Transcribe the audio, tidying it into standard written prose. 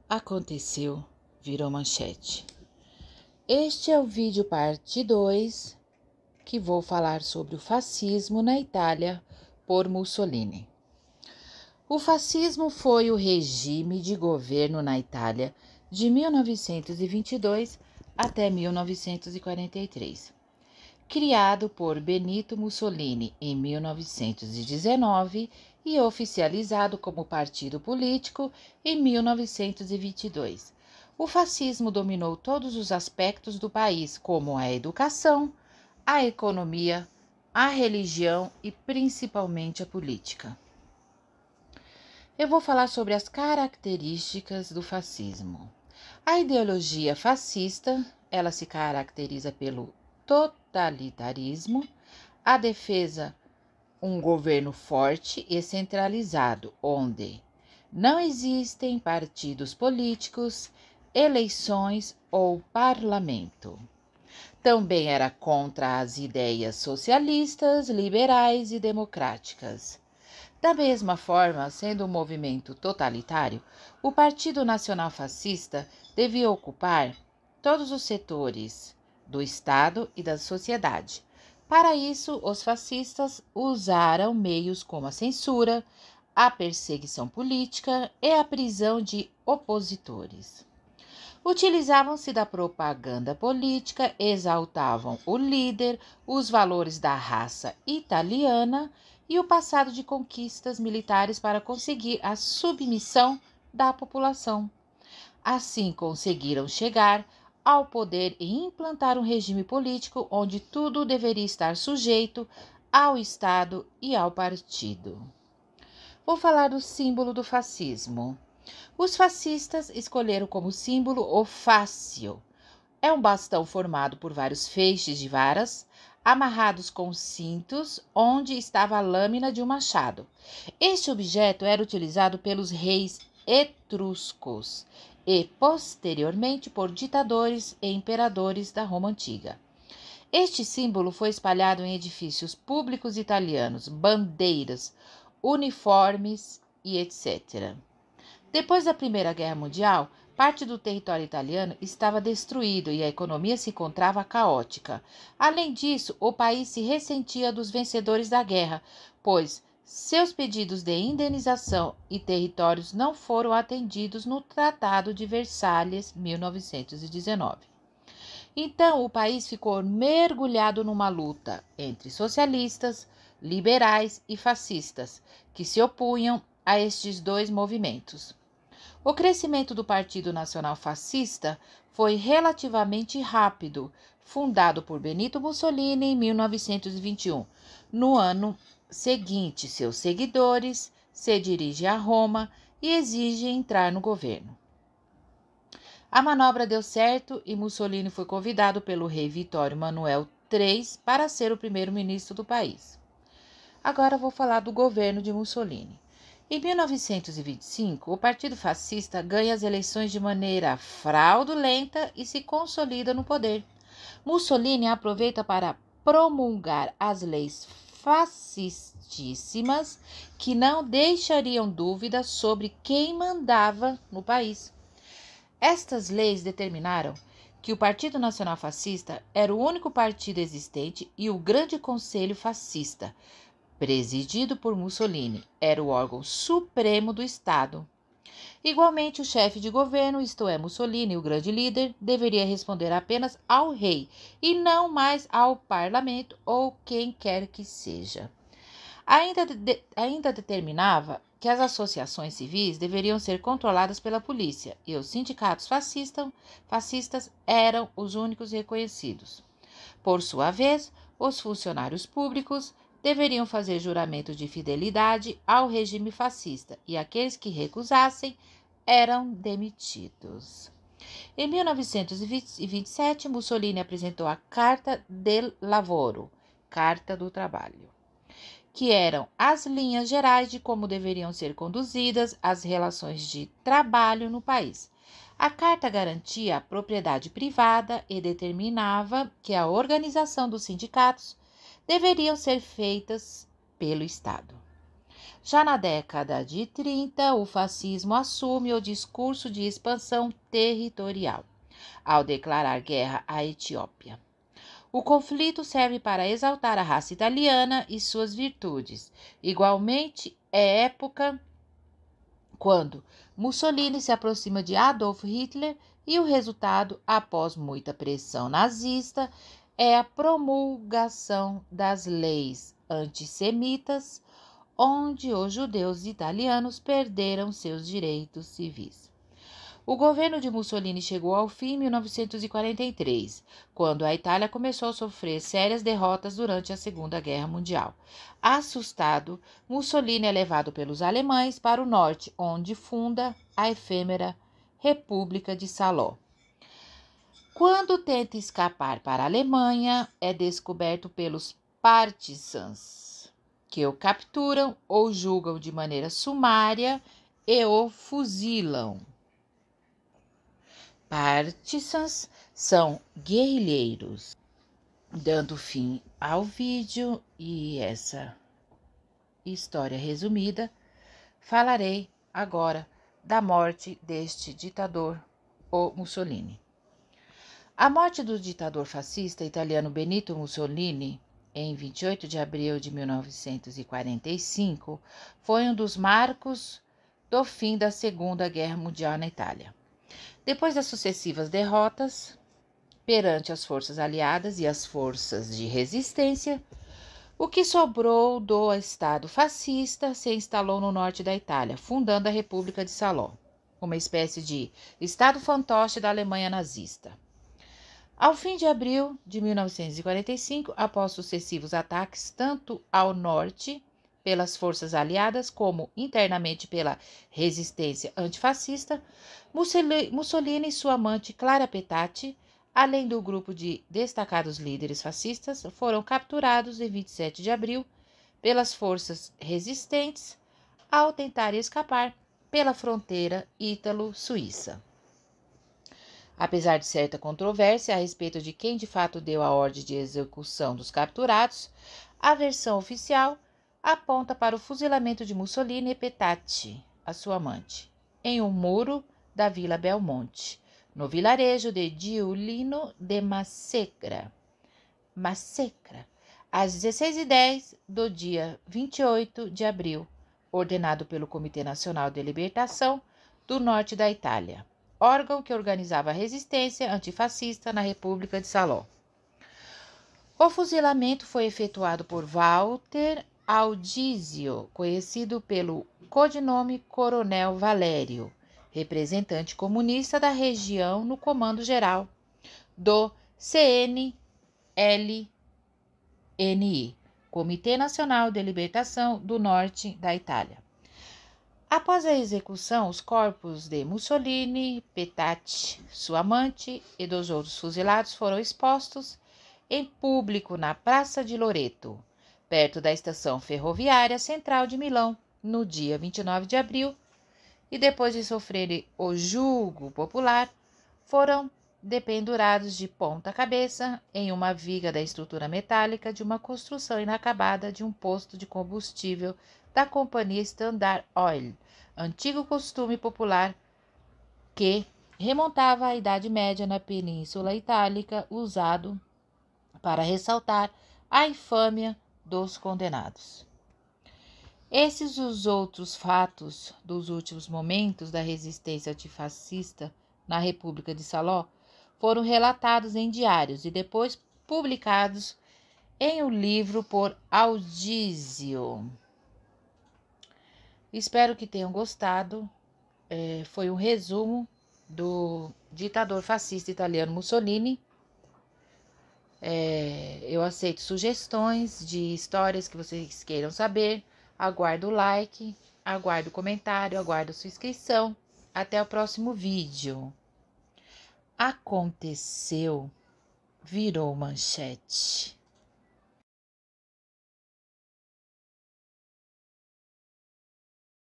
Aconteceu, virou manchete. Este é o vídeo parte 2, que vou falar sobre o fascismo na Itália por Mussolini. O fascismo foi o regime de governo na Itália de 1922 até 1943. Criado por Benito Mussolini em 1919 e oficializado como partido político em 1922. O fascismo dominou todos os aspectos do país, como a educação, a economia, a religião e principalmente a política. Eu vou falar sobre as características do fascismo. A ideologia fascista, ela se caracteriza pelo totalitarismo, a defesa um governo forte e centralizado, onde não existem partidos políticos, eleições ou parlamento. Também era contra as ideias socialistas, liberais e democráticas. Da mesma forma, sendo um movimento totalitário, o Partido Nacional Fascista devia ocupar todos os setores do Estado e da sociedade. Para isso, os fascistas usaram meios como a censura, a perseguição política e a prisão de opositores. Utilizavam-se da propaganda política, exaltavam o líder, os valores da raça italiana e o passado de conquistas militares para conseguir a submissão da população. Assim conseguiram chegar ao poder e implantar um regime político onde tudo deveria estar sujeito ao Estado e ao partido. Vou falar do símbolo do fascismo. Os fascistas escolheram como símbolo o fácio. É um bastão formado por vários feixes de varas, amarrados com cintos, onde estava a lâmina de um machado. Este objeto era utilizado pelos reis etruscos e, posteriormente, por ditadores e imperadores da Roma Antiga. Este símbolo foi espalhado em edifícios públicos italianos, bandeiras, uniformes e etc. Depois da Primeira Guerra Mundial, parte do território italiano estava destruído e a economia se encontrava caótica. Além disso, o país se ressentia dos vencedores da guerra, pois seus pedidos de indenização e territórios não foram atendidos no Tratado de Versalhes, 1919. Então, o país ficou mergulhado numa luta entre socialistas, liberais e fascistas, que se opunham a estes dois movimentos. O crescimento do Partido Nacional Fascista foi relativamente rápido, fundado por Benito Mussolini em 1921. No ano seguinte, seus seguidores se dirigem a Roma e exigem entrar no governo. A manobra deu certo e Mussolini foi convidado pelo rei Vittorio Emanuele III para ser o primeiro-ministro do país. Agora vou falar do governo de Mussolini. Em 1925, o Partido Fascista ganha as eleições de maneira fraudulenta e se consolida no poder. Mussolini aproveita para promulgar as leis fascistíssimas que não deixariam dúvidas sobre quem mandava no país. Estas leis determinaram que o Partido Nacional Fascista era o único partido existente e o Grande Conselho Fascista, presidido por Mussolini, era o órgão supremo do Estado. Igualmente, o chefe de governo, isto é, Mussolini, o grande líder, deveria responder apenas ao rei e não mais ao parlamento ou quem quer que seja. Ainda determinava que as associações civis deveriam ser controladas pela polícia e os sindicatos fascistas eram os únicos reconhecidos. Por sua vez, os funcionários públicos deveriam fazer juramento de fidelidade ao regime fascista e aqueles que recusassem eram demitidos. Em 1927, Mussolini apresentou a Carta del Lavoro, Carta do Trabalho, que eram as linhas gerais de como deveriam ser conduzidas as relações de trabalho no país. A carta garantia a propriedade privada e determinava que a organização dos sindicatos deveriam ser feitas pelo Estado. Já na década de 30, o fascismo assume o discurso de expansão territorial, ao declarar guerra à Etiópia. O conflito serve para exaltar a raça italiana e suas virtudes. Igualmente, é época quando Mussolini se aproxima de Adolf Hitler e o resultado, após muita pressão nazista, é a promulgação das leis antissemitas, onde os judeus italianos perderam seus direitos civis. O governo de Mussolini chegou ao fim em 1943, quando a Itália começou a sofrer sérias derrotas durante a Segunda Guerra Mundial. Assustado, Mussolini é levado pelos alemães para o norte, onde funda a efêmera República de Salò. Quando tenta escapar para a Alemanha, é descoberto pelos partisans, que o capturam ou julgam de maneira sumária e o fuzilam. Partisans são guerrilheiros. Dando fim ao vídeo e essa história resumida, falarei agora da morte deste ditador, o Mussolini. A morte do ditador fascista italiano Benito Mussolini, em 28 de abril de 1945, foi um dos marcos do fim da Segunda Guerra Mundial na Itália. Depois das sucessivas derrotas perante as forças aliadas e as forças de resistência, o que sobrou do Estado fascista se instalou no norte da Itália, fundando a República de Salò, uma espécie de Estado fantoche da Alemanha nazista. Ao fim de abril de 1945, após sucessivos ataques tanto ao norte pelas forças aliadas como internamente pela resistência antifascista, Mussolini e sua amante Clara Petacci, além do grupo de destacados líderes fascistas, foram capturados em 27 de abril pelas forças resistentes ao tentarem escapar pela fronteira ítalo-suíça. Apesar de certa controvérsia a respeito de quem de fato deu a ordem de execução dos capturados, a versão oficial aponta para o fuzilamento de Mussolini e Petacci, a sua amante, em um muro da Vila Belmonte, no vilarejo de Giulino de Massecra, às 16h10 do dia 28 de abril, ordenado pelo Comitê Nacional de Libertação do Norte da Itália, órgão que organizava a resistência antifascista na República de Salò. O fuzilamento foi efetuado por Walter Audizio, conhecido pelo codinome Coronel Valério, representante comunista da região no comando geral do CNLNI, Comitê Nacional de Libertação do Norte da Itália. Após a execução, os corpos de Mussolini, Petacci, sua amante e dos outros fuzilados foram expostos em público na Praça de Loreto, perto da estação ferroviária central de Milão, no dia 29 de abril, e depois de sofrerem o julgo popular, foram dependurados de ponta cabeça em uma viga da estrutura metálica de uma construção inacabada de um posto de combustível da companhia Standard Oil, antigo costume popular que remontava à Idade Média na Península Itálica, usado para ressaltar a infâmia dos condenados. Esses e os outros fatos dos últimos momentos da resistência antifascista na República de Salò foram relatados em diários e depois publicados em um livro por Audizio. Espero que tenham gostado. Foi um resumo do ditador fascista italiano Mussolini. Eu aceito sugestões de histórias que vocês queiram saber. Aguardo o like, aguardo o comentário, aguardo a sua inscrição. Até o próximo vídeo. Aconteceu, virou manchete.